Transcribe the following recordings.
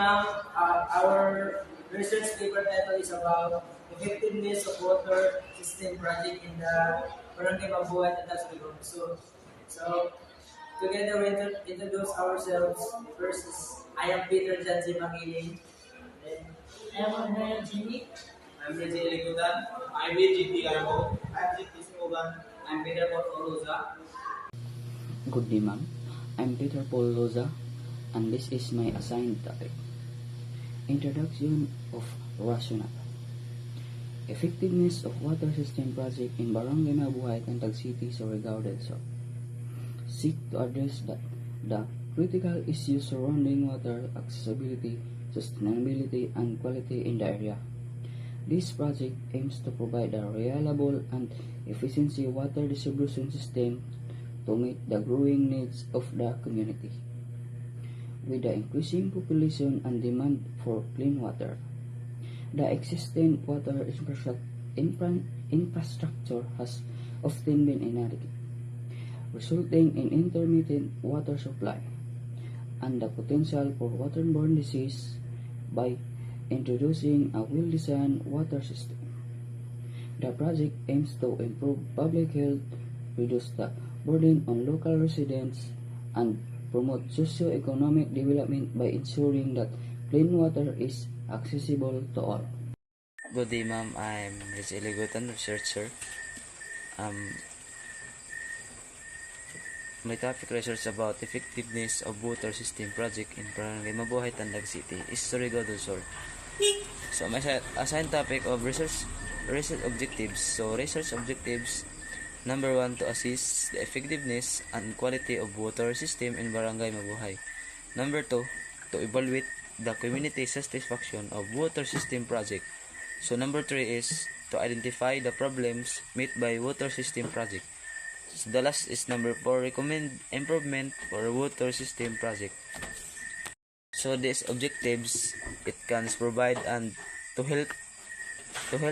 ma'am, our research paper title is about effectiveness of water system project in the Barangay Mabuhay at Tasbigong. So together we introduce ourselves. First is I am Peter Janzi Mangiling. Then I am Andrea Jimmy. I'm Reggie Ligudan. I'm VGT Arbo. I'm GT Simogan. I'm Peter Portoloza. Good day, ma'am. I'm Peter Paul Loza, and this is my assigned topic. Introduction of rationale. Effectiveness of water system project in Barangay Mabuhay, Tantag City, Surigao del Sur. Seek to address the critical issues surrounding water accessibility, sustainability, and quality in the area. This project aims to provide a reliable and efficient water distribution system to meet the growing needs of the community. With the increasing population and demand for clean water, the existing water infrastructure has often been inadequate, resulting in intermittent water supply and the potential for waterborne disease. By introducing a well-designed water system, the project aims to improve public health, reduce the burden on local residents, and promote socio-economic development by ensuring that clean water is accessible to all. Good day, ma'am. I'm Rizal Ligutan, researcher. My topic research about effectiveness of water system project in Barangay Mabuhay, Tandag City is Surigao del Sur. So my assigned topic of research objectives. So research objectives number 1, to assess the effectiveness and quality of water system in Barangay Mabuhay. Number 2, to evaluate the community satisfaction of water system project. So number 3 is to identify the problems met by water system project. So the last is number 4, recommend improvement for water system project. So these objectives it can provide and to help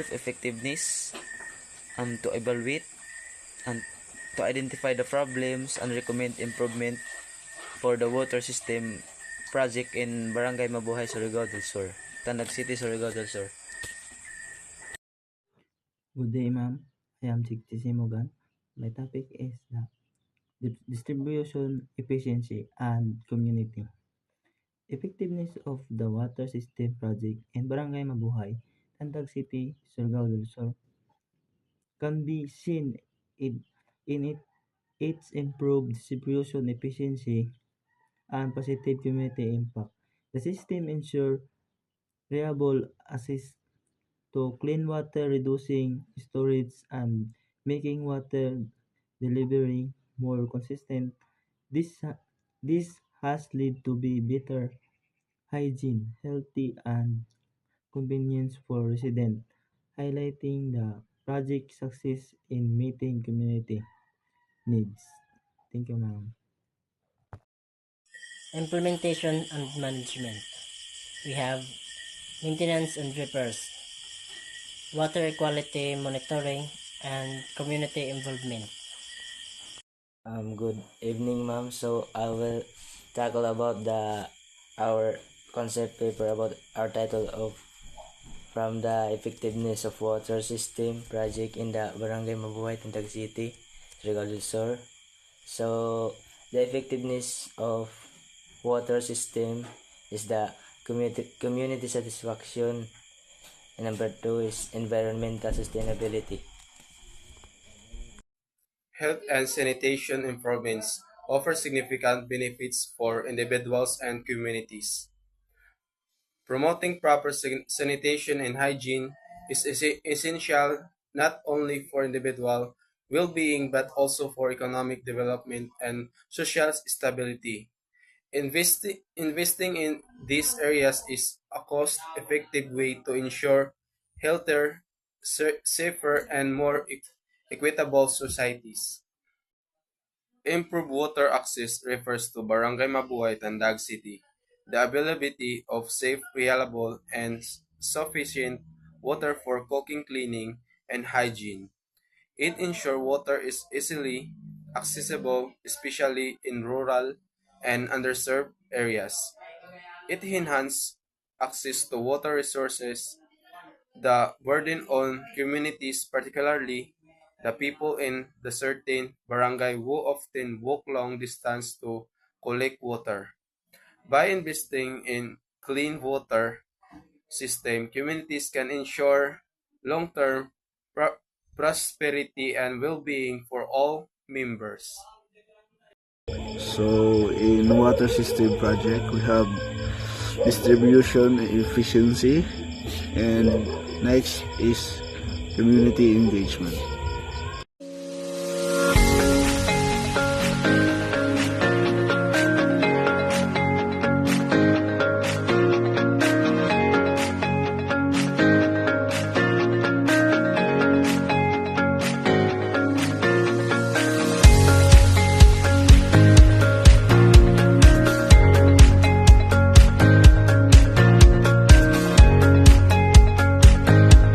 effectiveness, to evaluate and to identify the problems and recommend improvement for the water system project in Barangay Mabuhay, Surigao del Sur, Tandag City, Surigao del Sur. Good day, ma'am. I am Chikti Simogan. My topic is the distribution efficiency and community. Effectiveness of the water system project in Barangay Mabuhay, Tantag City, Surigao del Sur can be seen in its improved distribution efficiency and positive community impact. The system ensures reliable access to clean water, reducing storage and making water delivery more consistent. This has led to be better hygiene, healthy and convenience for residents, highlighting the project's success in meeting community needs. Thank you, ma'am. Implementation and management. We have maintenance and repairs, water quality monitoring, and community involvement. Good evening, ma'am. So I will tackle about our concept paper about our title of from the effectiveness of water system project in the Barangay Mabuhay, Tintag City, Surigao del Sur. So the effectiveness of water system is the community satisfaction, and number 2 is environmental sustainability. Health and sanitation improvements offer significant benefits for individuals and communities. Promoting proper sanitation and hygiene is essential not only for individual well-being but also for economic development and social stability. Investing in these areas is a cost-effective way to ensure healthier, safer, and more equitable societies. Improved water access refers to Barangay Mabuhay, Tandag City. The availability of safe, reliable, and sufficient water for cooking, cleaning, and hygiene. It ensures water is easily accessible, especially in rural and underserved areas. It enhances access to water resources, the burden on communities, particularly the people in the certain barangay who often walk long distance to collect water. By investing in clean water system, communities can ensure long-term prosperity and well-being for all members. So in water system project, we have distribution efficiency, and next is community engagement.